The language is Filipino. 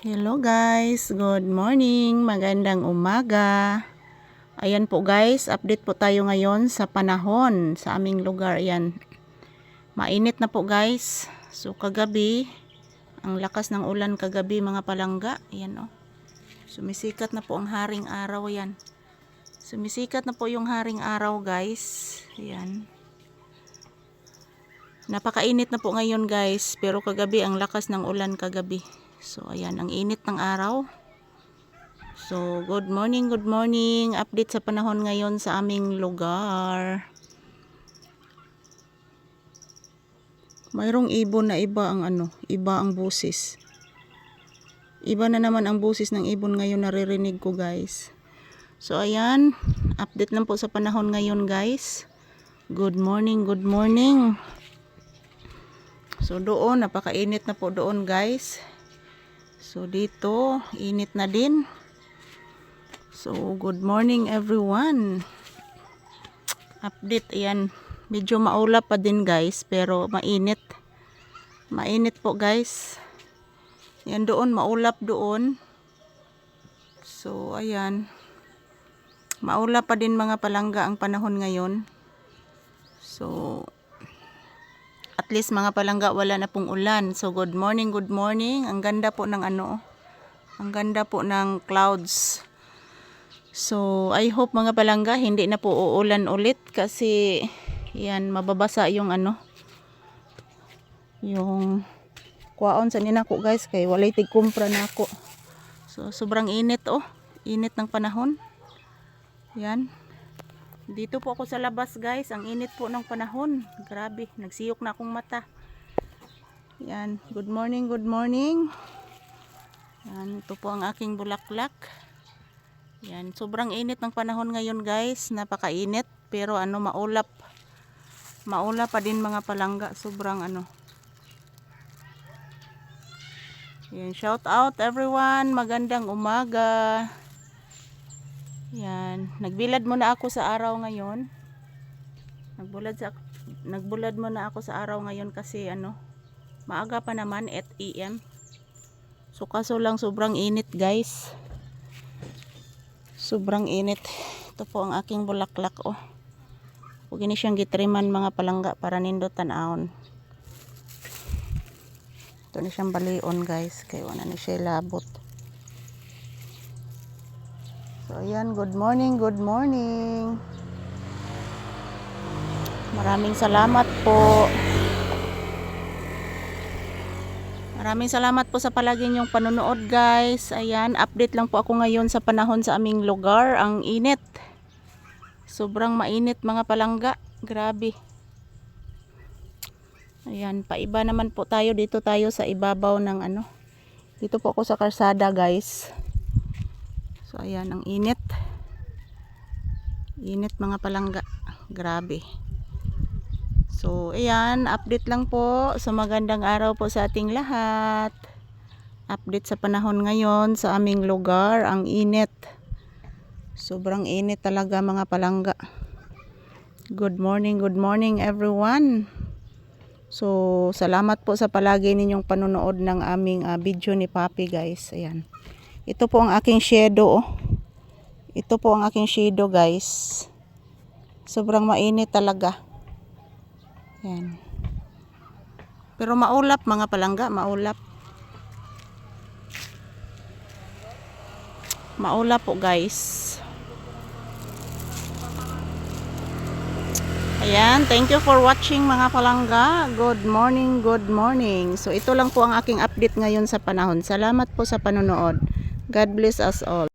Hello guys, good morning, magandang umaga. Ayan po guys, update po tayo ngayon sa panahon sa aming lugar. Ayan, mainit na po guys. So kagabi, ang lakas ng ulan kagabi mga palangga. Ayan oh, sumisikat na po ang haring araw. Ayan, sumisikat na po yung haring araw guys. Ayan, napakainit na po ngayon guys, pero kagabi ang lakas ng ulan kagabi. So ayan, ang init ng araw. So good morning, update sa panahon ngayon sa aming lugar. Mayroong ibon na iba ang iba ang busis. Iba na naman ang busis ng ibon ngayon, naririnig ko guys. So ayan, update lang po sa panahon ngayon guys. Good morning. So doon, napakainit na po doon guys. So dito, init na din. So good morning everyone. Update, ayan. Medyo maulap pa din guys, pero mainit. Mainit po guys. Yan doon, maulap doon. So ayan. Maulap pa din mga palangga ang panahon ngayon. So at least mga palangga, wala na pong ulan. So good morning. Ang ganda po ng ang ganda po ng clouds. So I hope mga palangga hindi na po uulan ulit, kasi yan, mababasa yung yung kuwaon sa ninako guys, kay walay tigkumpra na ako. So sobrang init init ng panahon. Yan. Dito po ako sa labas guys, ang init po ng panahon. Grabe, nagsiyok na akong mata. Yan, good morning. Yan, ito po ang aking bulaklak. Yan, sobrang init ng panahon ngayon guys, napakainit, pero maulap. Maulap pa din mga palangga, sobrang Yan, shout out everyone, magandang umaga. Yan, nagbilad muna ako sa araw ngayon. Nagbulad muna ako sa araw ngayon kasi maaga pa naman, 8 AM. So kaso lang sobrang init guys. Sobrang init. Ito po ang aking bulaklak Huwag ni siyang gitriman mga palangga para nindot tanawon. Ito ni siyang balion guys, kaya wala ni siya labot. So ayan, good morning. Maraming salamat po. Maraming salamat po sa palagi niyong panonood guys. Ayan, update lang po ako ngayon sa panahon sa aming lugar. Ang init. Sobrang mainit mga palangga. Grabe. Ayan, paiba naman po tayo. Dito tayo sa ibabaw ng Dito po ako sa karsada guys. So ayan, ang init. Init mga palangga. Grabe. So ayan, update lang po. So magandang araw po sa ating lahat. Update sa panahon ngayon sa aming lugar. Ang init. Sobrang init talaga mga palangga. Good morning everyone. So salamat po sa palagi ninyong panonood ng aming video ni Papi guys. Ayan. Ito po ang aking shadow Ito po ang aking shadow guys. Sobrang mainit talaga. Yan. Pero maulap mga palangga, maulap. Maulap po guys. Ayan, thank you for watching mga palangga. Good morning. So ito lang po ang aking update ngayon sa panahon. Salamat po sa panonood. God bless us all.